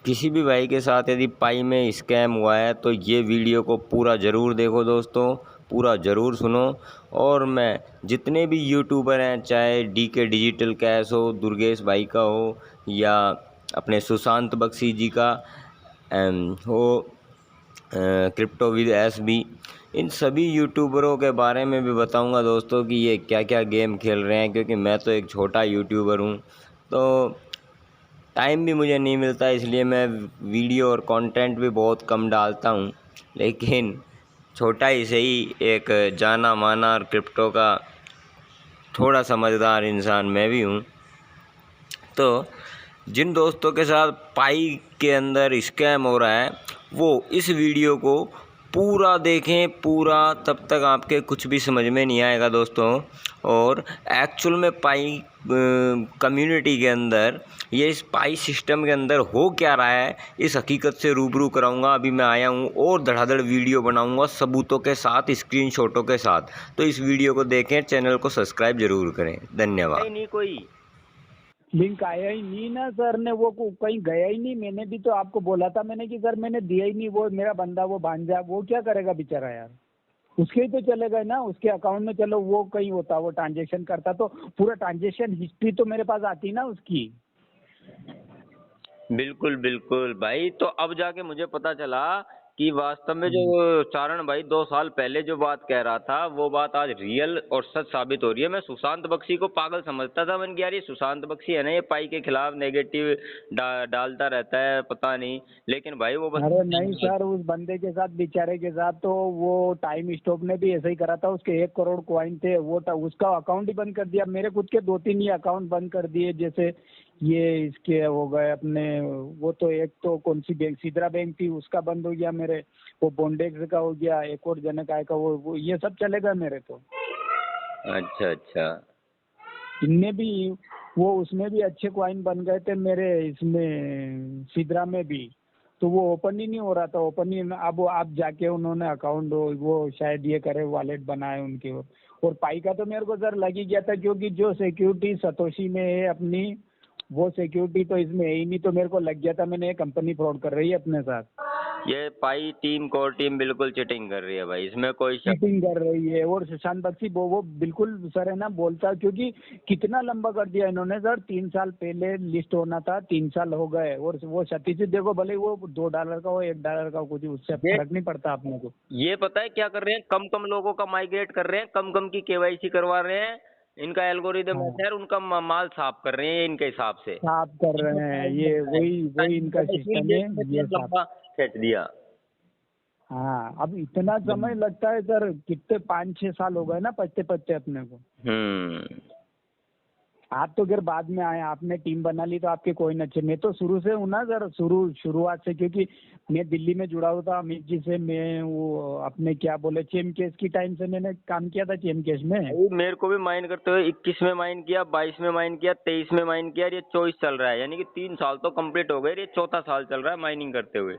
किसी भी भाई के साथ यदि पाई में स्कैम हुआ है तो ये वीडियो को पूरा ज़रूर देखो दोस्तों, पूरा ज़रूर सुनो। और मैं जितने भी यूट्यूबर हैं, चाहे डीके डिजिटल कैश हो, दुर्गेश भाई का हो, या अपने सुशांत बख्शी जी का हो, क्रिप्टो विद एस बी, इन सभी यूट्यूबरों के बारे में भी बताऊंगा दोस्तों कि ये क्या क्या गेम खेल रहे हैं, क्योंकि मैं तो एक छोटा यूट्यूबर हूँ, तो टाइम भी मुझे नहीं मिलता, इसलिए मैं वीडियो और कंटेंट भी बहुत कम डालता हूँ। लेकिन छोटा ही सही एक जाना माना और क्रिप्टो का थोड़ा समझदार इंसान मैं भी हूँ। तो जिन दोस्तों के साथ पाई के अंदर स्कैम हो रहा है वो इस वीडियो को पूरा देखें, पूरा, तब तक आपके कुछ भी समझ में नहीं आएगा दोस्तों। और एक्चुअल में पाई कम्युनिटी के अंदर, ये इस पाई सिस्टम के अंदर हो क्या रहा है, इस हकीकत से रूबरू कराऊंगा। अभी मैं आया हूँ और धड़ाधड़ वीडियो बनाऊंगा सबूतों के साथ, स्क्रीनशॉटों के साथ। तो इस वीडियो को देखें, चैनल को सब्सक्राइब जरूर करें। धन्यवाद। नहीं कोई लिंक आया ही नहीं ना सर ने, वो कहीं गया ही नहीं। मैंने भी तो आपको बोला था मैंने कि सर मैंने दिया ही नहीं। वो मेरा बंदा, वो भांजा, वो क्या करेगा बेचारा यार, उसके ही तो चलेगा ना, उसके अकाउंट में। चलो वो कहीं होता, वो ट्रांजेक्शन करता तो पूरा ट्रांजेक्शन हिस्ट्री तो मेरे पास आती ना उसकी। बिल्कुल बिल्कुल भाई, तो अब जाके मुझे पता चला कि वास्तव में जो चारण भाई 2 साल पहले जो बात कह रहा था वो बात आज रियल और सच साबित हो रही है। मैं सुशांत बख्शी को पागल समझता था, मैंने कहा यार ये सुशांत बख्शी है ना, ये पाई के खिलाफ नेगेटिव डालता रहता है, पता नहीं। लेकिन भाई वो अरे नहीं सर, उस बंदे के साथ, बेचारे के साथ तो वो टाइम स्टॉप ने भी ऐसा ही करा था। उसके 1 करोड़ कॉइन थे, वो उसका अकाउंट ही बंद कर दिया। मेरे खुद के 2-3 ही अकाउंट बंद कर दिए। जैसे ये इसके हो गए अपने, वो तो एक तो कौन सी बैंक, सिद्रा बैंक थी, उसका बंद हो गया मेरे। वो बॉन्डेक्स का हो गया, एक और जनक का, वो ये सब चलेगा मेरे तो। अच्छा अच्छा। इनमें भी, वो उसमें भी अच्छे कॉइन बन गए थे मेरे, इसमें सिद्रा में भी। तो वो ओपन ही नहीं हो रहा था, ओपन ही। अब आप जाके उन्होंने अकाउंट, वो शायद ये करे, वॉलेट बनाए उनके। और पाई का तो मेरे को सर लग ही गया था, क्योंकि जो सिक्योरिटी सतोशी में है अपनी, वो सिक्योरिटी तो इसमें है ही नहीं। तो मेरे को लग गया था, मैंने ये कंपनी फ्रॉड कर रही है अपने साथ। ये पाई टीम, कोर टीम बिल्कुल चीटिंग कर रही है भाई, इसमें कोई शक। चीटिंग कर रही है। और सुशांत बख्शी वो बिल्कुल सर है ना, बोलता, क्योंकि कितना लंबा कर दिया इन्होंने सर। 3 साल पहले लिस्ट होना था, 3 साल हो गए। और वो सतीश देखो, भले वो $2 का हो, $1 का हो, कुछ उससे फर्क नहीं पड़ता अपने को। ये पता है क्या कर रहे हैं, कम कम लोगों का माइग्रेट कर रहे हैं, कम कम की केवाईसी करवा रहे हैं। इनका एल्गोरिदम हाँ, ऐसा है, उनका माल साफ कर रहे हैं इनके हिसाब से। साफ कर रहे हैं, ये वही वही इनका सिस्टम है, ये साफ। लंबा खींच दिया। हाँ, अब इतना समय लगता है सर, कितने 5-6 साल हो गए ना पचते पचते अपने को। हम्म। आप तो फिर बाद में आए, आपने टीम बना ली तो आपके कोई अच्छे। मैं तो शुरू से हूँ ना सर, शुरुआत से, क्योंकि मैं दिल्ली में जुड़ा हुआ था अमित जी से। मैं वो अपने क्या बोले, चेम केस की टाइम से मैंने काम किया था चेम केस में। मेरे को भी माइन करते हुए 21 में माइन किया, 22 में माइन किया, 23 में माइन किया, और ये 24 चल रहा है, यानी कि 3 साल तो कंप्लीट हो गए, ये चौथा साल चल रहा है माइनिंग करते हुए।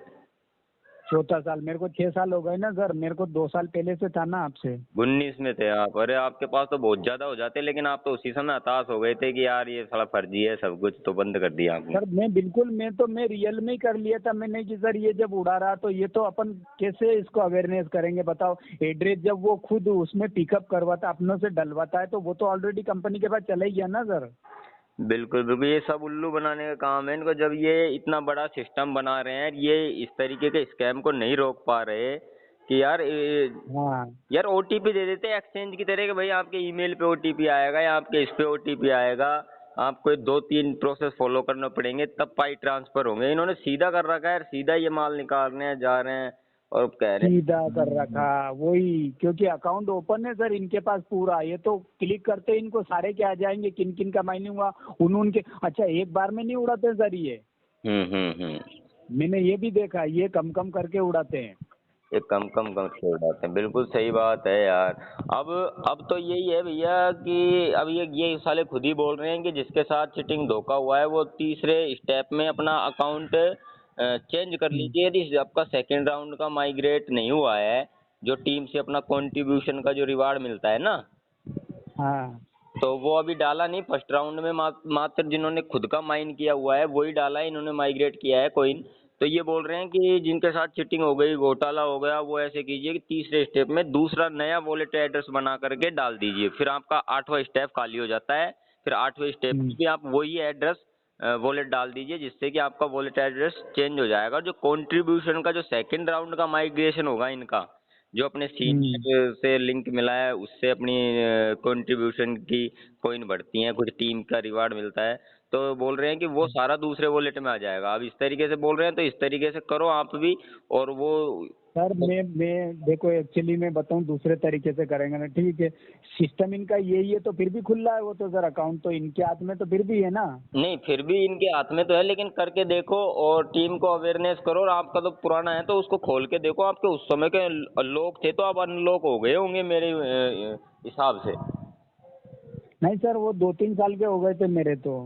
चौथा साल, मेरे को 6 साल हो गए ना सर। मेरे को 2 साल पहले से था ना आपसे। 19 में थे आप, अरे आपके पास तो बहुत ज्यादा हो जाते, लेकिन आप तो उसी समय हताश हो गए थे कि यार ये साला फर्जी है सब कुछ, तो बंद कर दिया आपने। सर मैं बिल्कुल, मैं रियल में ही कर लिया था मैंने कि सर ये जब उड़ा रहा तो ये तो अपन कैसे इसको अवेयरनेस करेंगे बताओ। एड्रेस जब वो खुद उसमें पिकअप करवाता, अपनों से डलवाता है, तो वो तो ऑलरेडी कंपनी के पास चला ही गया ना सर। बिल्कुल बिल्कुल, ये सब उल्लू बनाने का काम है इनको। जब ये इतना बड़ा सिस्टम बना रहे हैं, ये इस तरीके के स्कैम को नहीं रोक पा रहे कि यार हाँ, यार ओटीपी दे देते हैं एक्सचेंज की तरह कि भाई आपके ईमेल पे ओटीपी आएगा या आपके इस पे ओटीपी आएगा, आपको 2-3 प्रोसेस फॉलो करने पड़ेंगे तब पाई ट्रांसफर होंगे। इन्होंने सीधा कर रखा है यार, सीधा ये माल निकाल रहे हैं, जा रहे हैं और कह रहे हैं। सीधा कर रखा वही, क्योंकि अकाउंट ओपन है सर इनके पास पूरा। ये तो क्लिक करते ही इनको सारे के आ जाएंगे, किन किन का माइनिंग हुआ उनके। अच्छा, एक बार में नहीं उड़ाते सर ये, मैंने ये भी देखा, ये कम कम करके उड़ाते हैं। ये कम कम कम छोड़ जाते हैं, बिल्कुल सही बात है यार। अब तो यही है भैया कि अब ये साले खुद ही बोल रहे हैं कि जिसके साथ चीटिंग धोखा हुआ है वो तीसरे स्टेप में अपना अकाउंट चेंज कर लीजिए। यदि आपका सेकेंड राउंड का माइग्रेट नहीं हुआ है, जो टीम से अपना कंट्रीब्यूशन का जो रिवार्ड मिलता है ना, हाँ, तो वो अभी डाला नहीं। फर्स्ट राउंड में मात्र जिन्होंने खुद का माइन किया हुआ है वही डाला है, इन्होंने माइग्रेट किया है कोइन। तो ये बोल रहे हैं कि जिनके साथ चीटिंग हो गई, घोटाला हो गया, वो ऐसे कीजिए कि तीसरे स्टेप में दूसरा नया वॉलेट एड्रेस बना करके डाल दीजिए, फिर आपका 8वां स्टेप खाली हो जाता है। फिर 8वें स्टेप में भी आप वही एड्रेस वॉलेट डाल दीजिए, जिससे कि आपका वॉलेट एड्रेस चेंज हो जाएगा। जो कंट्रीब्यूशन का जो सेकंड राउंड का माइग्रेशन होगा इनका, जो अपने सीनियर से लिंक मिला है उससे अपनी कंट्रीब्यूशन की कॉइन बढ़ती हैं, कुछ टीम का रिवार्ड मिलता है, तो बोल रहे हैं कि वो सारा दूसरे वॉलेट में आ जाएगा। अब इस तरीके से बोल रहे हैं, तो इस तरीके से करो आप भी। और वो सर मैं देखो एक्चुअली मैं बताऊं दूसरे तरीके से करेंगे ना, ठीक है। सिस्टम इनका यही है तो फिर भी खुला है वो तो सर, अकाउंट तो इनके हाथ में तो फिर भी है ना। नहीं, फिर भी इनके हाथ में तो है, लेकिन करके देखो और टीम को अवेयरनेस करो। और आपका तो पुराना है तो उसको खोल के देखो, आपके उस समय के लोग थे तो अब अनलॉक हो गए होंगे मेरे हिसाब से। नहीं सर, वो 2-3 साल के हो गए थे मेरे तो।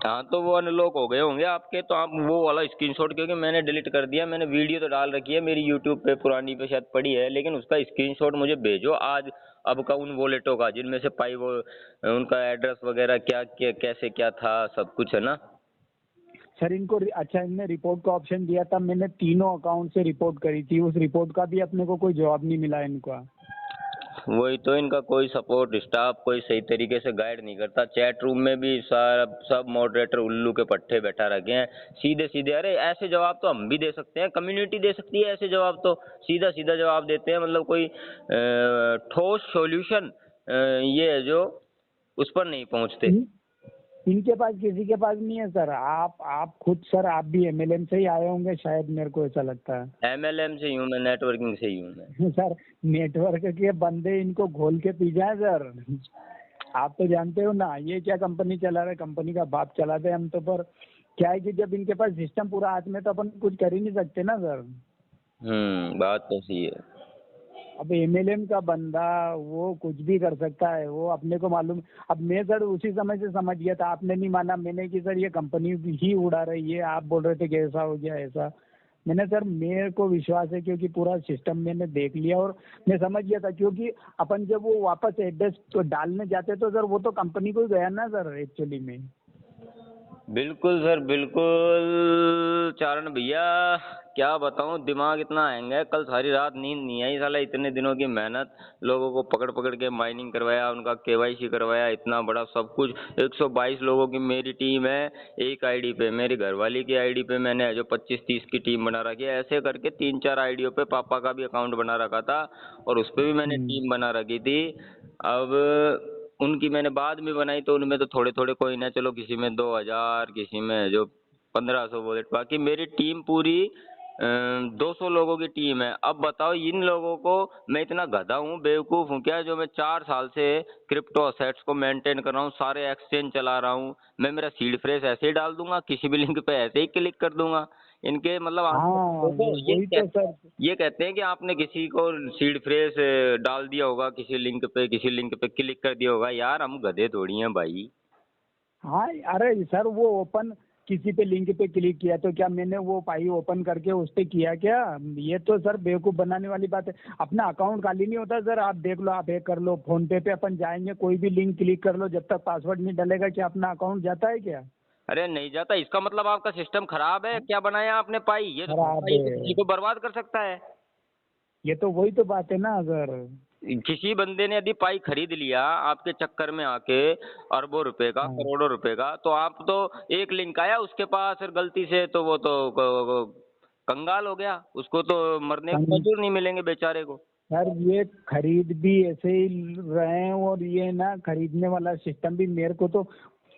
हाँ, तो वो अनलॉक हो गए होंगे आपके, तो आप वो वाला स्क्रीनशॉट, क्योंकि मैंने डिलीट कर दिया, मैंने वीडियो तो डाल रखी है मेरी यूट्यूब पे, पुरानी पे शायद पड़ी है, लेकिन उसका स्क्रीनशॉट मुझे भेजो आज अब का, उन वॉलेटों का जिनमें से पाई वो उनका एड्रेस वगैरह क्या क्या कैसे क्या था, सब कुछ है ना। सर इनको अच्छा, इनने रिपोर्ट का ऑप्शन दिया था, मैंने तीनों अकाउंट से रिपोर्ट करी थी, उस रिपोर्ट का भी अपने को कोई जवाब नहीं मिला इनका। वही तो, इनका कोई सपोर्ट स्टाफ कोई सही तरीके से गाइड नहीं करता। चैट रूम में भी सब मॉडरेटर उल्लू के पट्टे बैठा रखे हैं, सीधे सीधे। अरे ऐसे जवाब तो हम भी दे सकते हैं, कम्युनिटी दे सकती है ऐसे जवाब, तो सीधा सीधा जवाब देते हैं, मतलब कोई ठोस सॉल्यूशन ये है जो उस पर नहीं पहुंचते। इनके पास किसी के पास नहीं है सर। आप खुद सर, आप भी एमएलएम से ही आए होंगे शायद, मेरे को ऐसा लगता है। एमएलएम से ही हूँ मैं, नेटवर्किंग से ही हूँ मैं। सर नेटवर्क के बंदे इनको घोल के पी जाए सर। आप तो जानते हो ना ये क्या कंपनी चला रहा है, कंपनी का बाप चलाते हैं हम तो। पर क्या है कि जब इनके पास सिस्टम पूरा हाथ में तो अपन कुछ कर ही नहीं सकते ना सर। बात तो सही है। अब एमएलएम का बंदा वो कुछ भी कर सकता है, वो अपने को मालूम। अब मैं सर उसी समय से समझ गया था, आपने नहीं माना, मैंने कि सर ये कंपनी ही उड़ा रही है, आप बोल रहे थे कि ऐसा हो गया ऐसा। मैंने सर, मेरे को विश्वास है क्योंकि पूरा सिस्टम मैंने देख लिया और मैं समझ गया था। क्योंकि अपन जब वो वापस एड्रेस तो डालने जाते तो सर वो तो कंपनी को ही गया ना सर एक्चुअली में। बिल्कुल सर, बिल्कुल चारण भैया, क्या बताऊं, दिमाग इतना हैंग है, कल सारी रात नींद नहीं आई साला। इतने दिनों की मेहनत, लोगों को पकड़ पकड़ के माइनिंग करवाया, उनका केवाईसी करवाया, इतना बड़ा सब कुछ। 122 लोगों की मेरी टीम है एक आईडी पे, मेरी घरवाली की आईडी पे मैंने जो 25-30 की टीम बना रखी है, ऐसे करके 3-4 आईडियों पे पापा का भी अकाउंट बना रखा था और उस पर भी मैंने टीम बना रखी थी। अब उनकी मैंने बाद में बनाई तो उनमें तो थोड़े थोड़े कोइन है, चलो किसी में 2000, किसी में जो 1500 वॉलेट, बाकी मेरी टीम पूरी 200 लोगों की टीम है। अब बताओ इन लोगों को, मैं इतना गधा हूँ, बेवकूफ़ हूँ क्या, जो मैं 4 साल से क्रिप्टो असेट्स को मेंटेन कर रहा हूँ, सारे एक्सचेंज चला रहा हूँ, मैं मेरा सीड फ्रेज ऐसे ही डाल दूंगा, किसी भी लिंक पे ऐसे ही क्लिक कर दूंगा। इनके मतलब हाँ देखो, वही तो सर। ये कहते हैं कि आपने किसी को सीड फ्रेज डाल दिया होगा, किसी लिंक पे क्लिक कर दिया होगा। यार हम गधे थोड़ी हैं भाई। हाँ अरे सर, वो ओपन किसी पे लिंक पे क्लिक किया तो क्या मैंने वो फाइल ओपन करके उस पे किया क्या? ये तो सर बेवकूफ बनाने वाली बात है। अपना अकाउंट खाली नहीं होता सर, आप देख लो, आप हैक कर लो, फोन पे अपन जाएंगे कोई भी लिंक क्लिक कर लो, जब तक पासवर्ड नहीं डलेगा क्या अपना अकाउंट जाता है क्या? अरे नहीं जाता, इसका मतलब आपका सिस्टम खराब है। क्या बनाया आपने पाई, खराब ये तो किसी है। को बर्बाद कर सकता है। ये तो वही तो बात है ना सर। किसी बंदे ने यदि पाई खरीद लिया आपके चक्कर में आके, अरबों रुपए का, हाँ करोड़ों रुपए का, तो आप तो एक लिंक आया उसके पास फिर गलती से, तो वो तो कंगाल हो गया, उसको तो मरने को सर, मजदूर नहीं मिलेंगे बेचारे को। ये खरीद भी ऐसे ही रहे हैं और ये ना खरीदने वाला सिस्टम भी मेरे को तो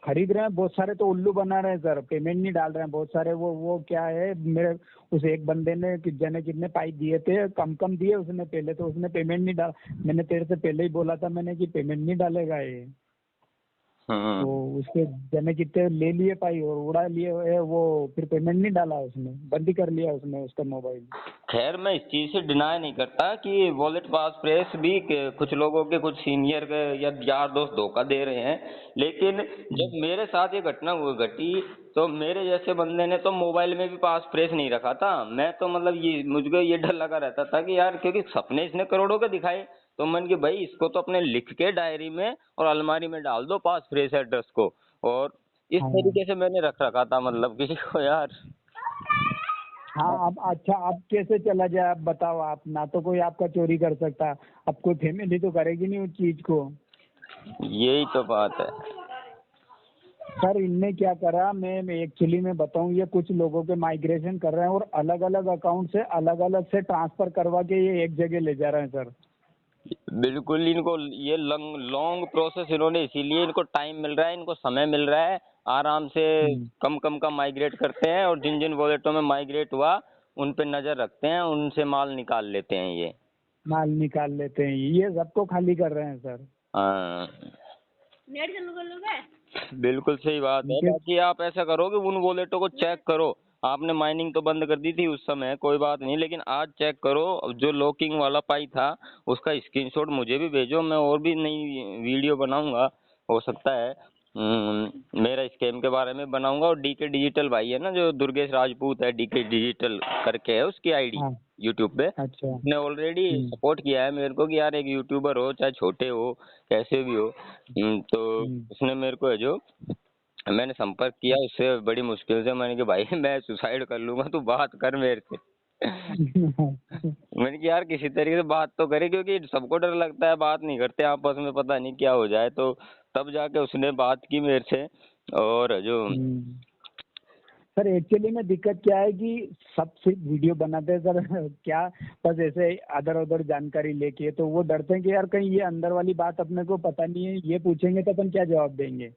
खरीद रहे हैं बहुत सारे, तो उल्लू बना रहे हैं सर, पेमेंट नहीं डाल रहे हैं बहुत सारे। वो क्या है, मेरे उस एक बंदे ने जने कितने पाइप दिए थे, कम कम दिए उसने पहले, तो उसने पेमेंट नहीं डाला। मैंने तेरे से पहले ही बोला था मैंने कि पेमेंट नहीं डालेगा ये। तो हम्म। उसके जने कितने ले लिए पाई और उड़ा लिए वो, फिर पेमेंट नहीं डाला उसने, बंद ही कर लिया उसने उसका मोबाइल। खैर मैं इस चीज़ से डिनाई नहीं करता कि वॉलेट पास प्रेस भी कुछ लोगों के, कुछ सीनियर के या यार दोस्त धोखा दे रहे हैं, लेकिन जब मेरे साथ ये घटना घटी तो मेरे जैसे बंदे ने तो मोबाइल में भी पास प्रेस नहीं रखा था। मैं तो मतलब ये मुझको ये डर लगा रहता था कि यार, क्योंकि सपने इसने करोड़ों के दिखाए, तो मन कि भाई इसको तो अपने लिख के डायरी में और अलमारी में डाल दो पास प्रेस एड्रेस को, और इस हाँ तरीके से मैंने रख रखा था, मतलब किसी को यार। हाँ अब अच्छा अब कैसे चला जाए, आप बताओ। आप ना तो कोई आपका चोरी कर सकता, अब कोई फैमिली तो करेगी नहीं उस चीज को। यही तो बात है। सर इनने क्या करा, मैं एक्चुअली में बताऊं, ये कुछ लोगों के माइग्रेशन कर रहे हैं और अलग अलग अकाउंट से अलग अलग से ट्रांसफर करवा के ये एक जगह ले जा रहे हैं सर। बिल्कुल, इनको ये लॉन्ग प्रोसेस इन्होंने, इसीलिए इनको टाइम मिल रहा है, इनको समय मिल रहा है, आराम से हम्म, कम कम का माइग्रेट करते हैं और जिन जिन वॉलेटों में माइग्रेट हुआ उन पे नजर रखते हैं, उनसे माल निकाल लेते हैं ये। माल निकाल लेते हैं, ये सबको खाली कर रहे हैं सर। हाँ, नेट चालू कर लोगे? बिल्कुल सही बात है। इनके बाकी आप ऐसा करो कि उन वॉलेटों को चेक करो। आपने माइनिंग तो बंद कर दी थी उस समय, कोई बात नहीं, लेकिन आज चेक करो जो लॉकिंग वाला पाई था उसका स्क्रीनशॉट मुझे भी भेजो, मैं और भी नई वीडियो बनाऊंगा। हो सकता है मेरा स्कैम के बारे में बनाऊंगा। और डीके डिजिटल भाई है ना, जो दुर्गेश राजपूत है, डीके डिजिटल करके है उसकी आईडी हाँ यूट्यूब पे। अच्छा। उसने ऑलरेडी हम्म सपोर्ट किया है मेरे को कि यार एक यूट्यूबर हो, चाहे छोटे हो कैसे भी हो। तो हम्म उसने मेरे को है जो, मैंने संपर्क किया उससे बड़ी मुश्किल से, मैंने कहा भाई मैं सुसाइड कर लूंगा, तू बात कर मेरे से। मैंने कहा यार किसी तरीके से बात तो करे, क्योंकि सबको डर लगता है, बात नहीं करते आपस में, पता नहीं क्या हो जाए। तो तब जाके उसने बात की मेरे से। और जो हम्म। सर एक्चुअली में दिक्कत क्या है कि सब सिर्फ वीडियो बनाते हैं सर। क्या बस ऐसे अदर उधर जानकारी लेके, तो वो डरते हैं कि यार कहीं ये अंदर वाली बात अपने को पता नहीं है, ये पूछेंगे तो अपन क्या जवाब देंगे।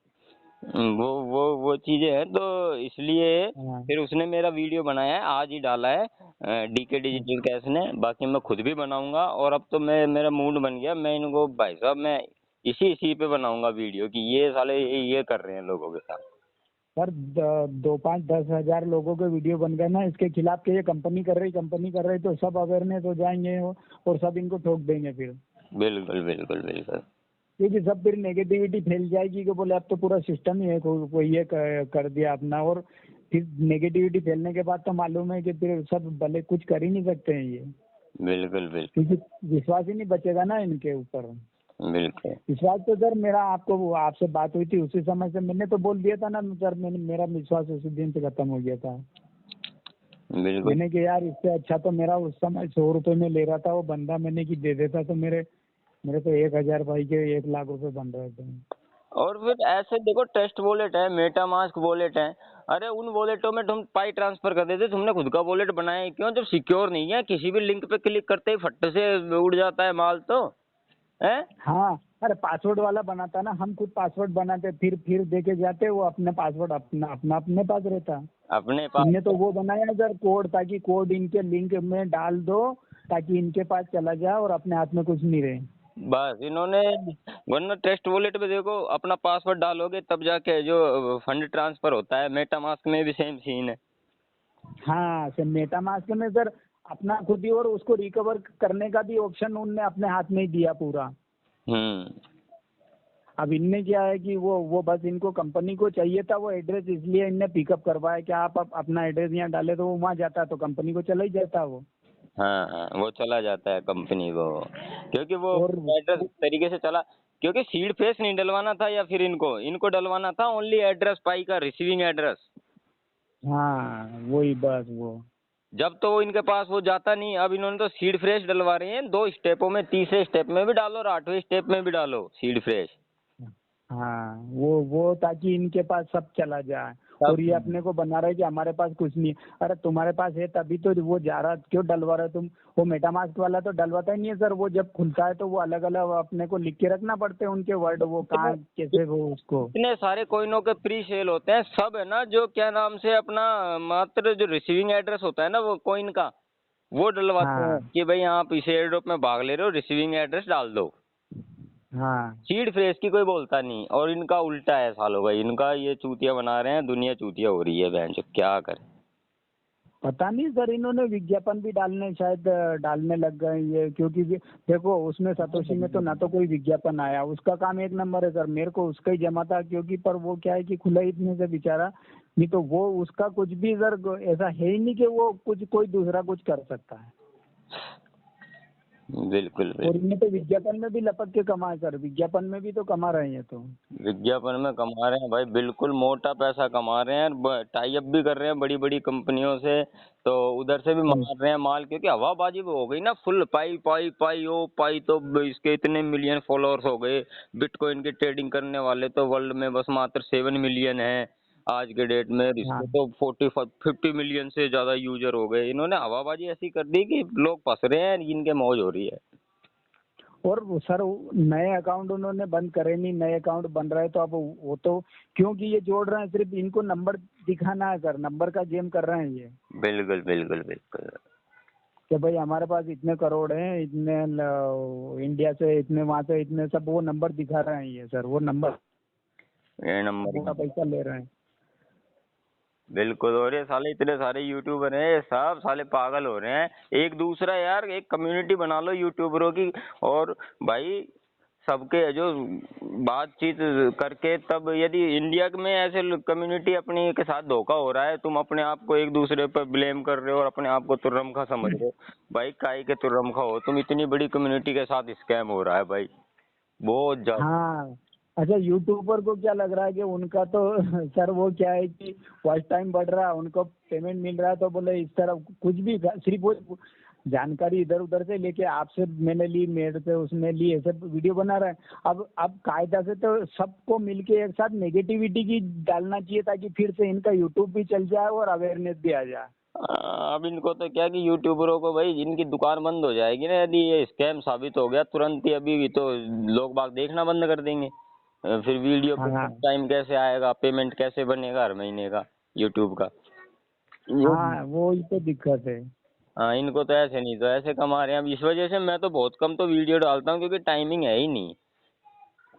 वो चीजें हैं, तो इसलिए हाँ फिर उसने मेरा वीडियो बनाया है, आज ही डाला है डीके डिजिटल कैश ने। बाकी मैं खुद भी बनाऊंगा, और अब तो मैं, मेरा मूड बन गया, मैं इनको भाई साहब मैं इसी पे बनाऊंगा वीडियो कि ये साले ये कर रहे हैं लोगों के साथ। सर 2 5 10 हजार लोगों के वीडियो बन गए ना इसके खिलाफ कि ये कंपनी कर रही, तो सब अवेयरनेस हो जाएंगे और सब इनको ठोक देंगे फिर। बिल्कुल बिल्कुल बिल्कुल। क्योंकि सब फिर नेगेटिविटी फैल जाएगी कि बोले अब तो पूरा सिस्टम ही है, कोई ये कर दिया अपना। और फिर नेगेटिविटी फैलने के बाद तो मालूम है कि फिर सब भले कुछ कर ही नहीं सकते हैं ये। बिल्कुल बिल्कुल क्योंकि विश्वास ही नहीं बचेगा ना इनके ऊपर। बिल्कुल विश्वास तो सर मेरा आपको, वो आपसे बात हुई थी उसी समय से मैंने तो बोल दिया था ना सर, मेरा विश्वास उसी दिन से खत्म हो गया था। बिल्कुल। मैंने कि यार इससे अच्छा तो मेरा उस समय 100 रुपये में ले रहा था वो बंदा, मैंने कि दे देता तो मेरे मेरे तो 1,000 भाई के 1 लाख रुपए बन रहे थे। और फिर ऐसे देखो, ट्रस्ट वॉलेट है, मेटा मास्क वॉलेट है, अरे उन वॉलेटों में तुम पाई ट्रांसफर कर देते, तुमने खुद का वॉलेट बनाया है क्यों, जब सिक्योर नहीं है, किसी भी लिंक पे क्लिक करते ही फट से उड़ जाता है माल तो है। हाँ अरे पासवर्ड वाला बनाता ना, हम खुद पासवर्ड बनाते फिर देके जाते, वो अपने पासवर्ड अपना अपना अपने पास रहता। अपने पास। इनने तो वो बनाया सर कोड, ताकि कोड इनके लिंक में डाल दो ताकि इनके पास चला जाए और अपने हाथ में कुछ नहीं रहे। बस इन्होंने, वरना ट्रस्ट वॉलेट पे देखो अपना पासवर्ड डालोगे तब जाके जो फंड ट्रांसफर होता है, मेटा मास्क में भी सेम सीन है। हाँ सर मेटा मास्क में सर अपना खुद ही, और उसको रिकवर करने का भी ऑप्शन उनने अपने हाथ में ही दिया पूरा। हम्म। अब इनने क्या है कि वो बस इनको कंपनी को चाहिए था वो एड्रेस, इसलिए इनने पिकअप करवाया कि आप अपना एड्रेस यहाँ डाले तो वो वहाँ जाता तो कंपनी को चला ही जाता वो। हाँ हाँ, वो चला जाता है कंपनी को, क्योंकि वो और एड्रेस तरीके से चला, क्योंकि सीड फेस नहीं डलवाना था, या फिर इनको इनको डलवाना था ओनली एड्रेस पाई का, रिसीविंग एड्रेस। हाँ वही बस वो। जब तो वो इनके पास वो जाता नहीं, अब इन्होंने तो सीड फ्रेश डलवा रहे हैं 2 स्टेपों में, तीसरे स्टेप में भी डालो और 8वें स्टेप में भी डालो सीड फ्रेश। हाँ वो ताकि इनके पास सब चला जाए। तब और ये अपने को बना रहे कि हमारे पास कुछ नहीं है। अरे तुम्हारे पास है तभी तो वो जा रहा, क्यों डलवा रहे हो तुम। वो मेटामास्क वाला तो डलवाता ही नहीं है सर, वो जब खुलता है तो वो अलग अलग अपने को लिख के रखना पड़ते हैं उनके वर्ड, वो इतने कहाँ कैसे वो उसको। इतने सारे कोइनों के प्री सेल होते हैं सब, है ना, जो क्या नाम से अपना मात्र जो रिसीविंग एड्रेस होता है ना वो कोइन का, वो डलवाते हैं हाँ कि भाई आप इस एयर ड्रॉप में भाग ले रहे हो, रिसीविंग एड्रेस डाल दो। हाँ सीड फ्रेश की कोई बोलता नहीं, और इनका उल्टा है सालों का, इनका ये चूतिया बना रहे हैं, दुनिया चूतिया हो रही है बहन चो, क्या करे। पता नहीं सर, इन्होंने विज्ञापन भी डालने शायद डालने लग गए ये, क्योंकि देखो उसमें सतोशी में तो ना तो कोई विज्ञापन आया, उसका काम एक नंबर है सर, मेरे को उसका ही जमा था। क्योंकि पर वो क्या है कि खुला ही इतने से बेचारा, नहीं तो वो उसका कुछ भी सर ऐसा है ही नहीं कि वो कुछ कोई दूसरा कुछ कर सकता है। बिल्कुल और बिल्कुल। इनमें तो विज्ञापन में भी लपक के कमाए सर, विज्ञापन में भी तो कमा रहे हैं तो। विज्ञापन में कमा रहे हैं भाई, बिल्कुल मोटा पैसा कमा रहे हैं, टाई अप भी कर रहे हैं बड़ी बड़ी कंपनियों से, तो उधर से भी सही। मार रहे हैं माल, क्योंकि हवाबाजी वो हो गई ना फुल, पाई पाई पाई ओ पाई, तो इसके इतने मिलियन फॉलोअर्स हो गए। बिटकॉइन की ट्रेडिंग करने वाले तो वर्ल्ड में बस मात्र 7 मिलियन है आज के डेट में, इसको हाँ। तो 50 मिलियन से ज्यादा यूजर हो गए। इन्होंने हवाबाजी ऐसी कर दी कि लोग फंस रहे हैं, इनके मौज हो रही है। और सर नए अकाउंट उन्होंने बंद करे नहीं, नए अकाउंट बन रहे हैं तो अब वो तो, क्योंकि ये जोड़ रहे हैं सिर्फ इनको नंबर दिखाना है सर, नंबर का गेम कर रहे हैं ये, बिल्कुल बिल्कुल बिल्कुल। कि भाई हमारे पास इतने करोड़ हैं, इतने इंडिया से इतने, वहां से इतने, सब वो नंबर दिखा रहे हैं ये सर, वो नंबर ये नंबर पूरा पैसा ले रहे हैं। बिल्कुल। और ये साले इतने सारे यूट्यूबर हैं, ये सब साले पागल हो रहे हैं। एक दूसरा यार, एक कम्युनिटी बना लो यूट्यूबरों की, और भाई सबके जो बातचीत करके, तब यदि इंडिया में ऐसे कम्युनिटी अपनी के साथ धोखा हो रहा है, तुम अपने आप को एक दूसरे पर ब्लेम कर रहे हो और अपने आप को तुर्रमखा समझ रहे हो, भाई काहे के तुर्रमखा हो तुम, इतनी बड़ी कम्युनिटी के साथ स्कैम हो रहा है भाई, बहुत ज्यादा। हाँ। अच्छा, यूट्यूबर को क्या लग रहा है कि उनका तो सर वो क्या है कि वॉच टाइम बढ़ रहा है, उनको पेमेंट मिल रहा है, तो बोले इस तरह कुछ भी, सिर्फ वो जानकारी इधर उधर से लेके आपसे मैंने ली, मेरे से उसने ली, ऐसे वीडियो बना रहा है। अब कायदा से तो सबको मिलके एक साथ नेगेटिविटी की डालना चाहिए, ताकि फिर से इनका यूट्यूब भी चल जाए और अवेयरनेस भी आ जाए। अब इनको तो क्या कि यूट्यूबरों को भाई, इनकी दुकान बंद हो जाएगी ना यदि ये स्कैम साबित हो गया तुरंत ही, अभी भी तो लोग बाग देखना बंद कर देंगे। फिर वीडियो पे हाँ। टाइम कैसे आएगा, पेमेंट कैसे बनेगा हर महीने का यूट्यूब का, ये। हाँ, वो ही तो दिक्कत है। हाँ, इनको तो ऐसे नहीं तो ऐसे कमा रहे हैं। अब इस वजह से मैं तो बहुत कम तो वीडियो डालता हूँ, क्योंकि टाइमिंग है ही नहीं।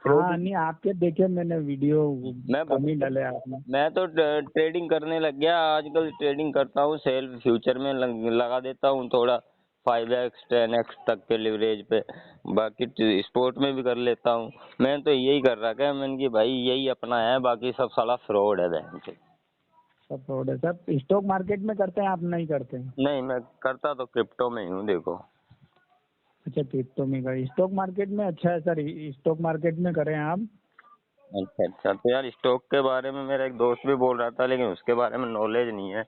हाँ, नहीं आपके देखे मैंने वीडियो, मैं कम ही बहुत डाले आपने। मैं तो ट्रेडिंग करने लग गया आजकल, ट्रेडिंग करता हूँ, सेल फ्यूचर में लगा देता हूँ थोड़ा, 5x 10x तक के लिवरेज पे। बाकी स्पोर्ट में भी कर लेता हूँ। मैं तो यही कर रखा है मैंने कि भाई यही अपना है, बाकी सब साला फ्रॉड है बहन से। सब फ्रॉड है सर। स्टॉक मार्केट में करते हैं, आप नहीं करते हैं? नहीं, मैं करता तो क्रिप्टो में ही हूँ देखो। अच्छा, क्रिप्टो में का स्टॉक मार्केट में अच्छा है सर, स्टॉक मार्केट में करें आप। अच्छा अच्छा, तो यार स्टॉक के बारे में मेरा एक दोस्त भी बोल रहा था, लेकिन उसके बारे में नॉलेज नहीं है।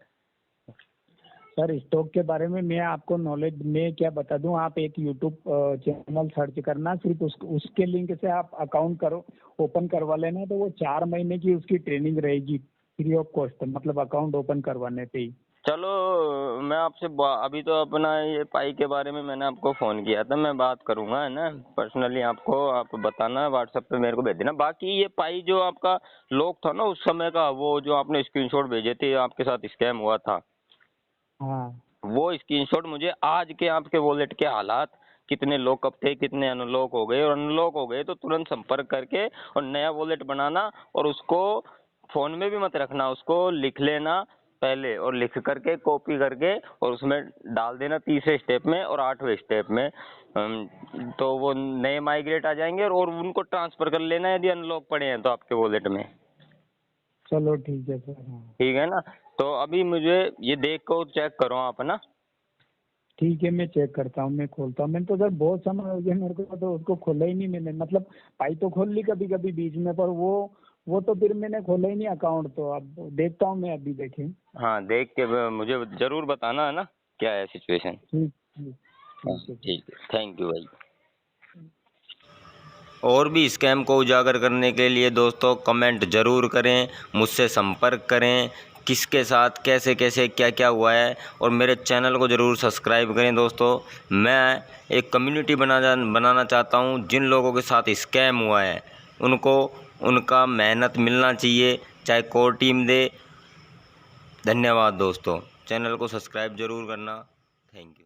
सर स्टॉक के बारे में मैं आपको नॉलेज में क्या बता दूं, आप एक यूट्यूब चैनल सर्च करना, सिर्फ उसके लिंक से आप अकाउंट करो, ओपन करवा लेना, तो वो 4 महीने की उसकी ट्रेनिंग रहेगी, फ्री ऑफ कॉस्ट, मतलब अकाउंट ओपन करवाने पे ही। चलो, मैं आपसे अभी तो अपना ये पाई के बारे में मैंने आपको फोन किया था, मैं बात करूंगा है ना पर्सनली आपको, आप बताना व्हाट्सएप पे मेरे को भेज देना। बाकी ये पाई जो आपका लॉक था ना उस समय का, वो जो आपने स्क्रीनशॉट भेजे थे आपके साथ स्कैम हुआ था, हाँ। वो स्क्रीनशॉट मुझे आज के आपके वॉलेट के हालात, कितने लॉकअप थे, कितने अनलॉक हो गए, और अनलॉक हो गए तो तुरंत संपर्क करके और नया वॉलेट बनाना, और उसको फोन में भी मत रखना, उसको लिख लेना पहले, और लिख करके कॉपी करके और उसमें डाल देना तीसरे स्टेप में और 8वें स्टेप में। तो वो नए माइग्रेट आ जाएंगे, और उनको ट्रांसफर कर लेना यदि अनलॉक पड़े हैं तो आपके वॉलेट में। चलो ठीक है सर। हाँ ठीक है ना? तो अभी मुझे ये देख को चेक करो आप, है ना? ठीक है, मैं चेक करता हूँ, मैं खोलता हूँ। मैंने तो सर बहुत समय हो गया मेरे को, तो उसको खोला ही नहीं मैंने, मतलब पाई तो खोल ली कभी कभी बीच में, पर वो तो फिर मैंने खोला ही नहीं अकाउंट, तो अब देखता हूँ मैं, अभी देखें। हाँ, देख के मुझे जरूर बताना, है ना, क्या है सिचुएशन। ठीक ठीक हाँ ठीक है सर। ठीक है, थैंक यू भाई। और भी स्कैम को उजागर करने के लिए दोस्तों कमेंट ज़रूर करें, मुझसे संपर्क करें, किसके साथ कैसे कैसे क्या क्या हुआ है, और मेरे चैनल को ज़रूर सब्सक्राइब करें दोस्तों। मैं एक कम्युनिटी बनाना चाहता हूं, जिन लोगों के साथ स्कैम हुआ है उनको उनका मेहनत मिलना चाहिए, चाहे कोर टीम दे। धन्यवाद दोस्तों, चैनल को सब्सक्राइब ज़रूर करना। Thank you.